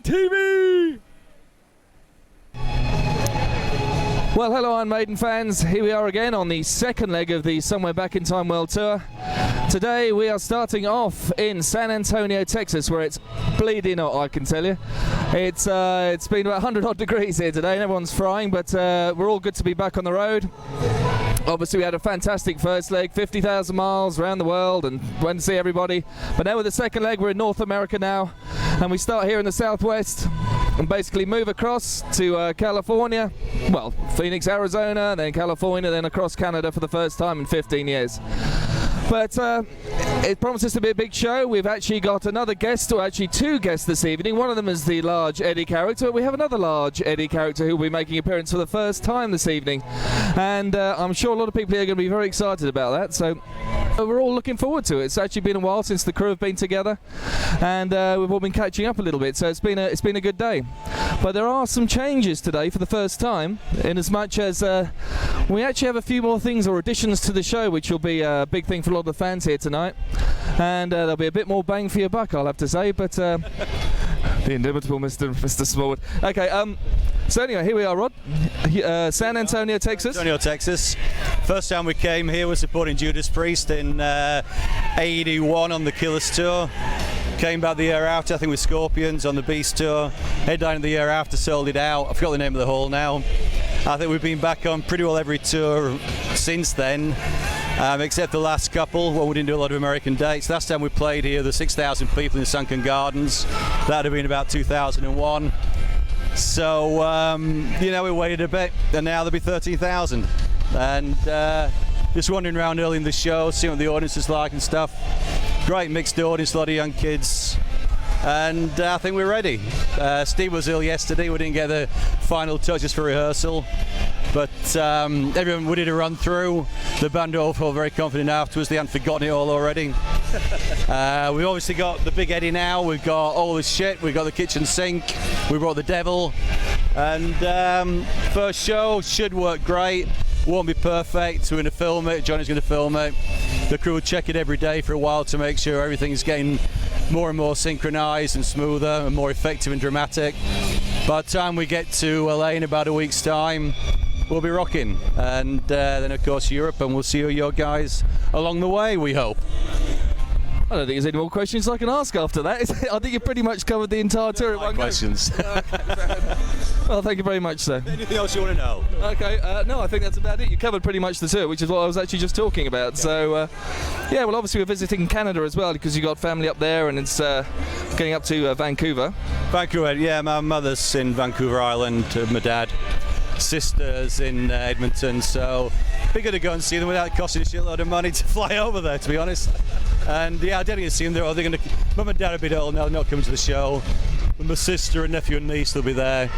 IMTV! Well, hello, I'm Maiden fans. Here we are again on the second leg of the Somewhere Back in Time World Tour. Today we are starting off in San Antonio, Texas, where it's bleeding hot, I can tell you. It's been about 100 odd degrees here today and everyone's frying, but we're all good to be back on the road. Obviously we had a fantastic first leg, 50,000 miles around the world, and went to see everybody. But now with the second leg, we're in North America now, and we start here in the Southwest and basically move across to California, well, Phoenix, Arizona, then California, then across Canada for the first time in 15 years. But it promises to be a big show. We've actually got another guest, or actually two guests this evening. One of them is the large Eddie character. We have another large Eddie character who will be making an appearance for the first time this evening. And I'm sure a lot of people here are going to be very excited about that. So we're all looking forward to it. It's actually been a while since the crew have been together, and we've all been catching up a little bit. So it's been a good day. But there are some changes today for the first time, in as much as we actually have a few more things or additions to the show, which will be a big thing for a lot of the fans here tonight. And there'll be a bit more bang for your buck, I'll have to say. But the inimitable Mr. Smallwood. Okay. So anyway, here we are, Rod. San Antonio, Texas. San Antonio, Texas. First time we came here was supporting Judas Priest in '81 on the Killers tour. Came back the year after, I think with Scorpions on the Beast tour. Headlining the year after, sold it out. I forgot the name of the hall now. I think we've been back on pretty well every tour since then, except the last couple when we didn't do a lot of American dates. Last time we played here, the 6,000 people in the Sunken Gardens. That'd have been about 2001. So, we waited a bit, and now there'll be 13,000. And just wandering around early in the show, seeing what the audience is like and stuff. Great mixed audience, a lot of young kids. And I think we're ready. Steve was ill yesterday. We didn't get the final touches for rehearsal. But everyone, we did a run through. The band all felt very confident afterwards. They hadn't forgotten it all already. We've obviously got the Big Eddie now. We've got all this shit. We've got the kitchen sink. We brought the devil. And first show should work great. Won't be perfect. We're going to film it. Johnny's going to film it. The crew will check it every day for a while to make sure everything's getting more and more synchronized and smoother and more effective and dramatic. By the time we get to LA in about a week's time, we'll be rocking. And then of course Europe, and we'll see you guys along the way, we hope. I don't think there's any more questions I can ask after that. I think you've pretty much covered the entire tour at one go. Questions. Well, thank you very much, sir. Anything else you want to know? Okay, no, I think that's about it. You covered pretty much the tour, which is what I was actually just talking about. So, yeah, well, obviously we're visiting Canada as well, because you've got family up there, and it's getting up to Vancouver. Vancouver, yeah, my mother's in Vancouver Island, my dad. Sisters in Edmonton, so we're going to go and see them without costing a shitload of money to fly over there, to be honest. And yeah, I didn't get to see them there. They're going to, Mum and Dad will be there, they'll not come to the show. But my sister and nephew and niece will be there.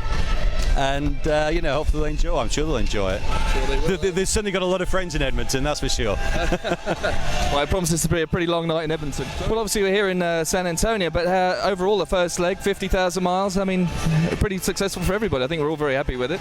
And hopefully they'll enjoy. I'm sure they'll enjoy it. Sure they will. They've certainly got a lot of friends in Edmonton, that's for sure. Well, it promises to be a pretty long night in Edmonton. Well, obviously we're here in San Antonio, but overall the first leg, 50,000 miles, I mean, pretty successful for everybody. I think we're all very happy with it.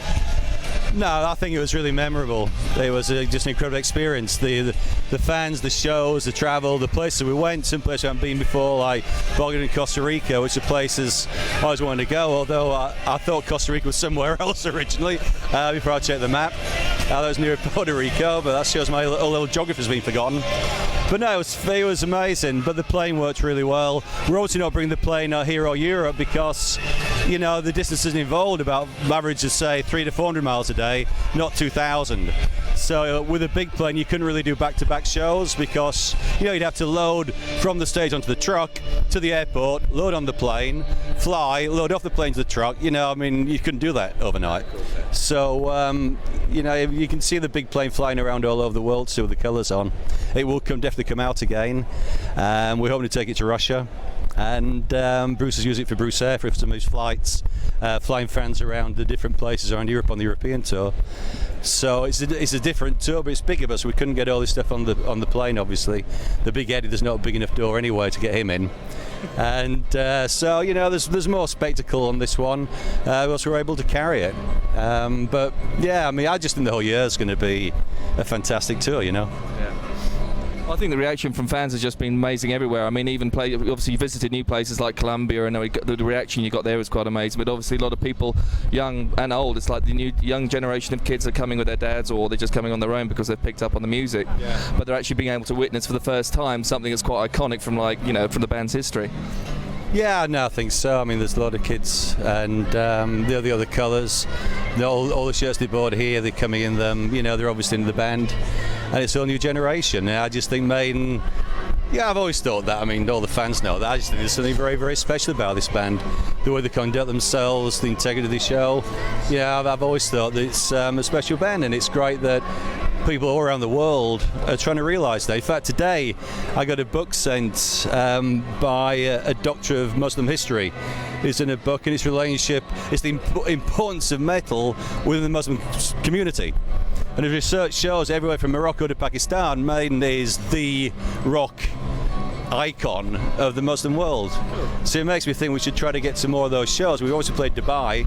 No, I think it was really memorable. It was just an incredible experience. The fans, the shows, the travel, the places we went, some places I haven't been before, like Bogota in Costa Rica, which are places I always wanted to go, although I thought Costa Rica was somewhere else originally before I checked the map. I thought it was near Puerto Rico, but that shows my little geography's been forgotten. But no, it was amazing, but the plane worked really well. We're obviously not bringing the plane here or Europe because, the distance isn't involved, about average of say 300 to 400 miles a day, not 2,000. So with a big plane, you couldn't really do back-to-back shows because, you'd have to load from the stage onto the truck to the airport, load on the plane, fly, load off the plane to the truck. You couldn't do that overnight. So, you can see the big plane flying around all over the world, see with the colours on. It will definitely come out again. We're hoping to take it to Russia. And Bruce is using it for Bruce Air for some of his flights, flying fans around the different places around Europe on the European tour. So it's a different tour, but it's bigger, but so we couldn't get all this stuff on the plane. Obviously, the Big Eddie, there's not a big enough door anyway to get him in. And so there's more spectacle on this one. We also were able to carry it. But yeah, I just think the whole year is going to be a fantastic tour. Yeah. I think the reaction from fans has just been amazing everywhere. I mean, obviously you visited new places like Colombia, and the reaction you got there was quite amazing. But obviously a lot of people, young and old, it's like the new young generation of kids are coming with their dads, or they're just coming on their own because they've picked up on the music. Yeah. But they're actually being able to witness for the first time something that's quite iconic from, like, you know, from the band's history. Yeah, no, I think so. I mean, there's a lot of kids, and the other colours, all the shirts they bought here, they're coming in them. You know, they're obviously in the band, and it's a new generation. And I just think Maiden. Yeah, I've always thought that. I mean, all the fans know that. I just think there's something very, very special about this band. The way they conduct themselves, the integrity of the show. Yeah, I've always thought that it's a special band, and it's great that people all around the world are trying to realise that. In fact, today I got a book sent by a doctor of Muslim history. It's in a book, and its relationship, it's the importance of metal within the Muslim community. And the research shows everywhere from Morocco to Pakistan, Maiden is the rock icon of the Muslim world. So it makes me think we should try to get some more of those shows. We've also played Dubai.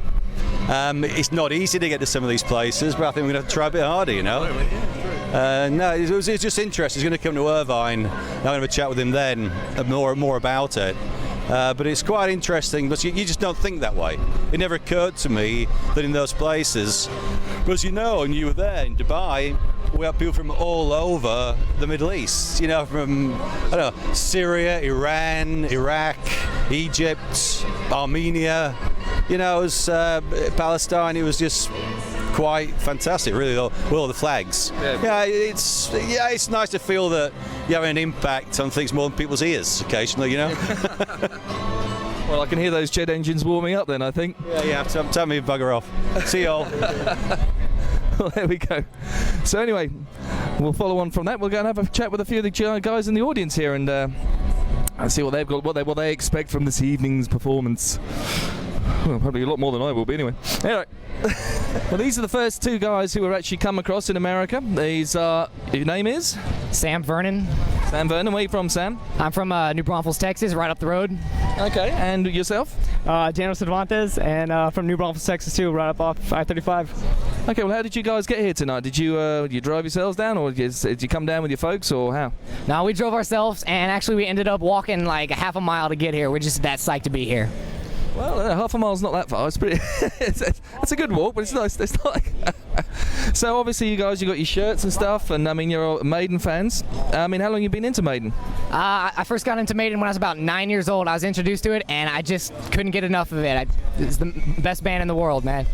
It's not easy to get to some of these places, but I think we're going to have to try a bit harder, you know. No, it's just interesting. He's going to come to Irvine. I'm going to have a chat with him then, more about it. But it's quite interesting, but you just don't think that way. It never occurred to me that in those places, but as you know, and you were there in Dubai, we have people from all over the Middle East, you know, from, I don't know, Syria, Iran, Iraq, Egypt, Armenia, you know, it was Palestine. It was just quite fantastic, really, with all the flags. Yeah, it's nice to feel that you're having an impact on things more than people's ears occasionally, you know. Well, I can hear those jet engines warming up then, I think. Yeah, tell me to bugger off. See you all. Well, there we go. So anyway, we'll follow on from that. We'll go and have a chat with a few of the guys in the audience here and see what they've got, what they expect from this evening's performance. Well, probably a lot more than I will be anyway. Anyway, well, these are the first two guys who were actually come across in America. These are, your name is? Sam Vernon. Sam Vernon, where are you from, Sam? I'm from New Braunfels, Texas, right up the road. Okay, and yourself? Daniel Cervantes, and from New Braunfels, Texas too, right up off I-35. Okay, well, how did you guys get here tonight? Did you drive yourselves down, or did you come down with your folks, or how? No, we drove ourselves, and actually we ended up walking like a half a mile to get here. We're just that psyched to be here. Well, half a mile's not that far. It's pretty. it's a good walk, but it's nice. It's not like. So obviously, you guys, you got your shirts and stuff, and I mean, you're all Maiden fans. I mean, how long have you been into Maiden? I first got into Maiden when I was about 9 years old. I was introduced to it, and I just couldn't get enough of it. It's the best band in the world, man.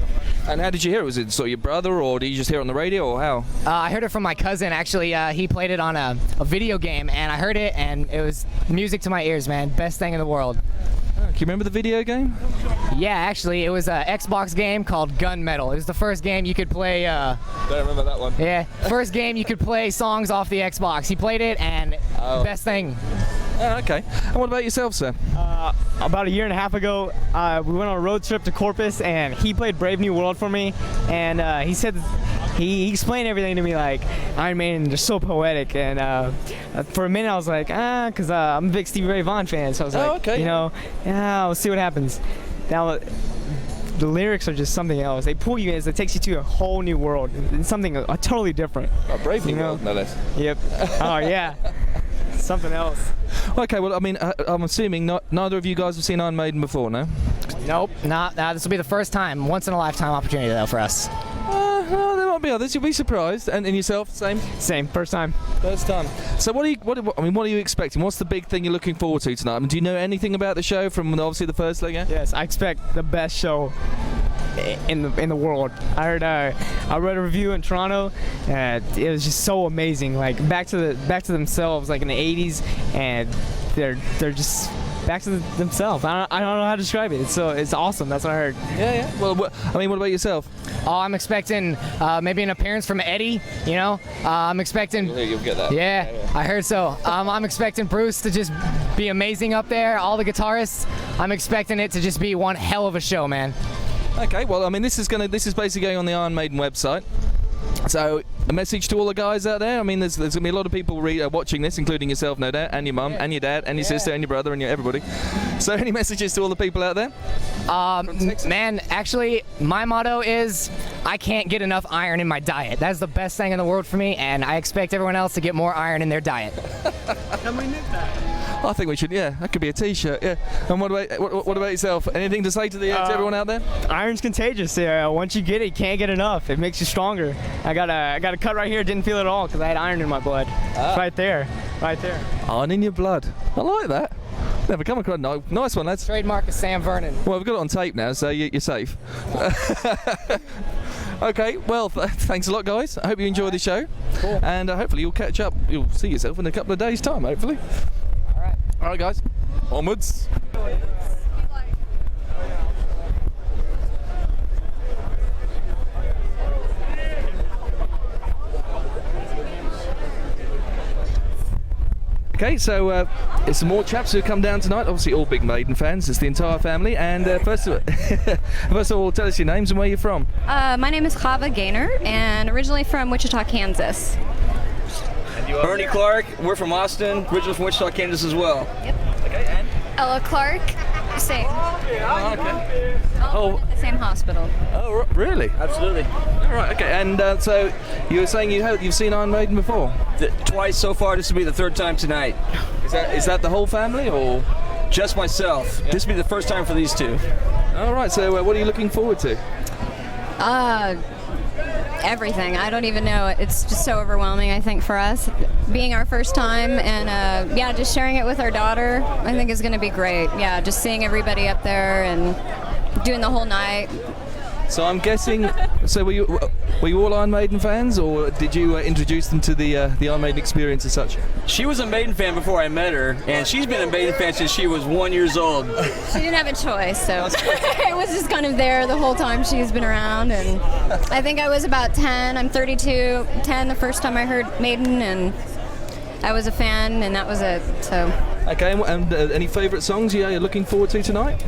And how did you hear it? Was it sort of your brother, or did you just hear it on the radio, or how? I heard it from my cousin. Actually, he played it on a video game, and I heard it, and it was music to my ears, man. Best thing in the world. Can you remember the video game? Yeah, actually, it was an Xbox game called Gunmetal. It was the first game you could play. Don't remember that one. Yeah, first game you could play songs off the Xbox. He played it, and best thing. Oh, okay. And what about yourself, sir? About a year and a half ago, we went on a road trip to Corpus, and he played Brave New World for me, and he said he explained everything to me like Iron Maiden, they're so poetic, and for a minute I was like, because I'm a big Stevie Ray Vaughan fan, so I was like, okay. you know, yeah, we'll see what happens. Now, the lyrics are just something else. They pull you in, it takes you to a whole new world. It's something totally different. Oh, Brave New World, no less. Yep. Oh, yeah. Something else. Okay, well, I mean, I'm assuming neither of you guys have seen Iron Maiden before, no? Nope, this will be the first time, once in a lifetime opportunity though for us. No, there might be others. You'll be surprised. And yourself, same? Same, first time. First time. So what are you expecting? What's the big thing you're looking forward to tonight? I mean, do you know anything about the show from obviously the first leg? Yeah? Yes, I expect the best show in the world. I read a review in Toronto, and it was just so amazing. Like back to themselves, like in the '80s, and they're just back to themselves. I don't know how to describe it. It's awesome. That's what I heard. Yeah. Well, what about yourself? Oh, I'm expecting maybe an appearance from Eddie. You know, I'm expecting. You'll get that. Yeah, I heard so. I'm expecting Bruce to just be amazing up there. All the guitarists. I'm expecting it to just be one hell of a show, man. Okay. Well, I mean, this is basically going on the Iron Maiden website. So, a message to all the guys out there. I mean, there's going to be a lot of people watching this, including yourself, no doubt, and your mum, and your dad, and your sister, and your brother, and everybody. So, any messages to all the people out there? Texas? Man, actually, my motto is I can't get enough iron in my diet. That's the best thing in the world for me, and I expect everyone else to get more iron in their diet. Can we nick that? I think we should, yeah. That could be a T-shirt, yeah. And what about yourself? Anything to say to the to everyone out there? Iron's contagious. Once you get it, you can't get enough. It makes you stronger. I got a cut right here. Didn't feel it at all because I had iron in my blood. Right there. Iron in your blood. I like that. Never come across. No, nice one, lads. Trademark of Sam Vernon. Well, we've got it on tape now, so you're safe. Okay, well, thanks a lot, guys. I hope you enjoy the show. Cool. And hopefully you'll catch up. You'll see yourself in a couple of days' time, hopefully. All right, guys. Onwards. Okay, so it's some more chaps who come down tonight. Obviously, all big Maiden fans. It's the entire family. And first of all, tell us your names and where you're from. My name is Chava Gaynor, and originally from Wichita, Kansas. Bernie Clark, we're from Austin, originally from Wichita, Kansas as well. Yep. Okay, and? Ella Clark, same. Oh, okay. All at the same hospital. Oh, really? Absolutely. All right, okay. And so you were saying you've seen Iron Maiden before? Twice so far, this will be the third time tonight. Is that the whole family, or? Just myself. Yeah. This will be the first time for these two. All right, so what are you looking forward to? Everything. I don't even know. It's just so overwhelming, I think, for us. Being our first time and, just sharing it with our daughter, I think is going to be great. Yeah, just seeing everybody up there and doing the whole night. So I'm guessing, so were you all Iron Maiden fans, or did you introduce them to the Iron Maiden experience as such? She was a Maiden fan before I met her, and she's been a Maiden fan since she was 1 year old. She didn't have a choice, so it was just kind of there the whole time she's been around. And I think I was about 10. I'm 32, 10 the first time I heard Maiden, and I was a fan, and that was it. So. Okay, and any favourite songs you're looking forward to tonight?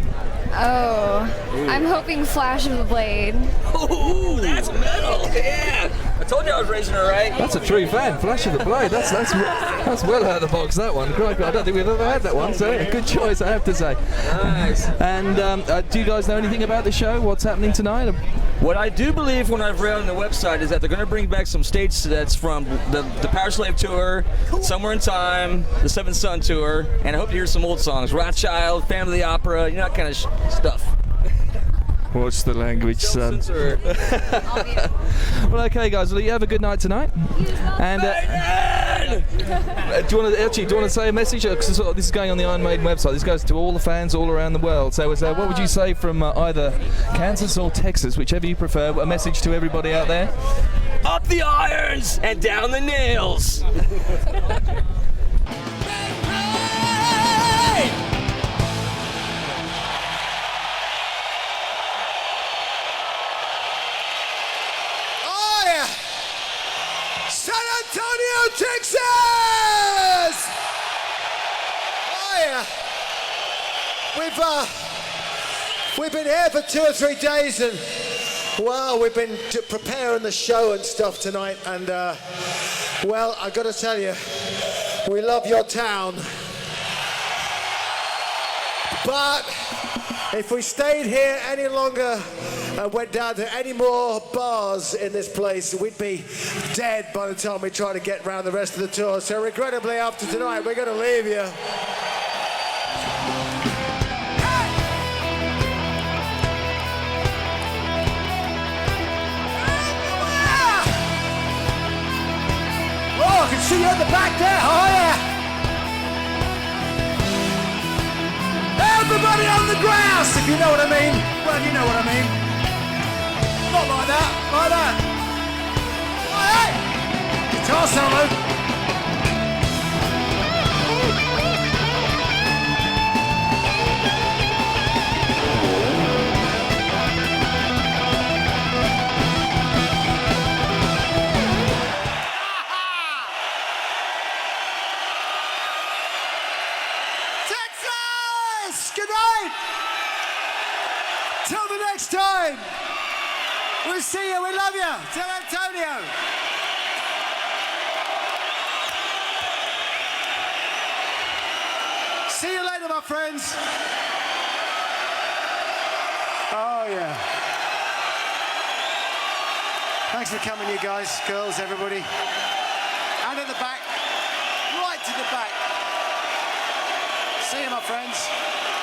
Oh, I'm hoping Flash of the Blade. Ooh, that's metal. Yeah. I told you I was raising her right. That's a true fan. Flash of the Blade. That's well out of the box, that one. Crikey, I don't think we've ever had that one, so a good choice, I have to say. Nice. And do you guys know anything about the show? What's happening tonight? What I do believe when I've read on the website is that they're going to bring back some stage sets from the Power Slave tour, Somewhere in Time, the Seventh Son tour, and I hope to hear some old songs. Rothschild, Phantom of the Opera, that kind of stuff. Watch the language, son. Well, okay, guys. Well, you have a good night tonight. And do you want to say a message? Because this is going on the Iron Maiden website. This goes to all the fans all around the world. So, what would you say from either Kansas or Texas, whichever you prefer? A message to everybody out there. Up the irons and down the nails. Texas! Oh yeah. We've been here for 2 or 3 days, and well, we've been preparing the show and stuff tonight, and well, I gotta tell you, we love your town. But if we stayed here any longer and went down to any more bars in this place, we'd be dead by the time we try to get around the rest of the tour. So regrettably, after tonight, we're going to leave you. Oh, I can see you at the back there. Oh, yeah. Everybody on the grass, if you know what I mean. Well, you know what I mean. Not like that, like that. Hey! Guitar solo. Texas! Good night! Till the next time! We'll see you, we love you! San Antonio! See you later, my friends! Oh, yeah. Thanks for coming, you guys, girls, everybody. And at the back, right to the back. See you, my friends.